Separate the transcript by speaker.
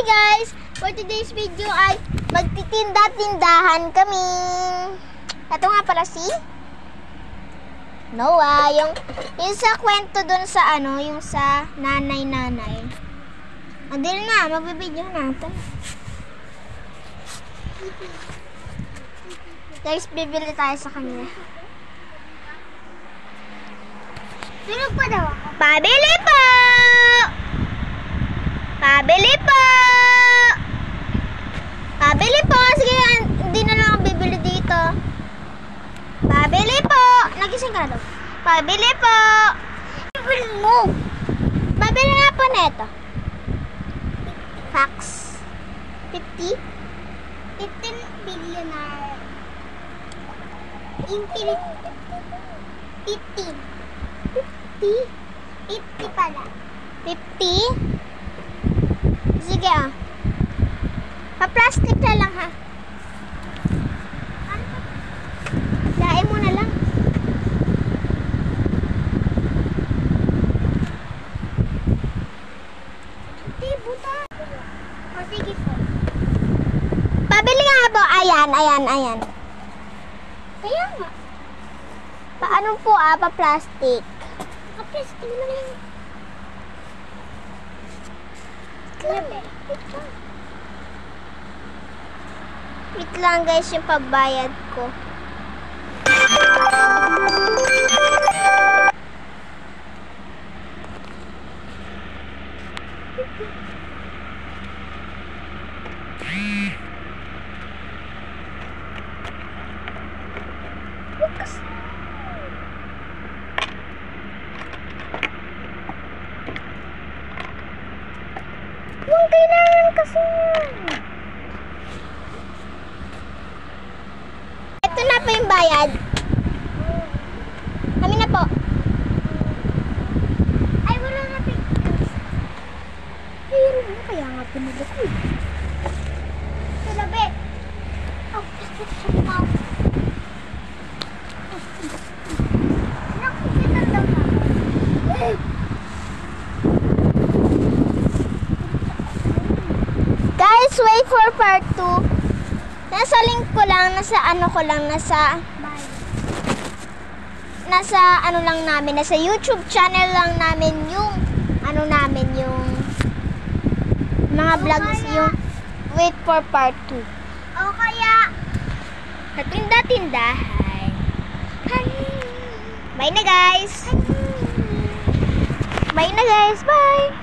Speaker 1: guys! For today's video ay magtitinda-tindahan kami. Ito nga pala si Noah, yung sa kwento dun sa yung sa nanay-nanay. Andil na, magbibideo natin. Guys, bibili tayo sa kanya. Tulog pa daw ako. Pabili po! Pabili po! Pabili po! Sige, hindi na lang ako bibili dito. Pabili po! Nagising ka na daw. Pabili po! Pabili mo! Pabili nga po neto. Fax. 50? 15 billionaire. Infinite. 15. 50? 50 pala. 50? Sige pa-plastic na lang ha. Lain mo na lang. Hindi, buta. O sige po. Pabili nga po. Ayan. Kaya nga. Paano po pa-plastic? Pa-plastic mo na lang. Wait lang guys, yung pagbayad ko. Yung kailangan kasi ito na po yung bayad. Kami na po. Ay, wala na pictures. Mayroon na, kaya nga pinili ko. Salabi. Oh, plastic siya pa. Nakikita daw na. Guys, wait for part 2. Nasa link ko lang, nasa YouTube channel lang namin yung yung mga vlogs, yung wait for part 2. O kaya katinda-tindahan. Bye na guys. Bye.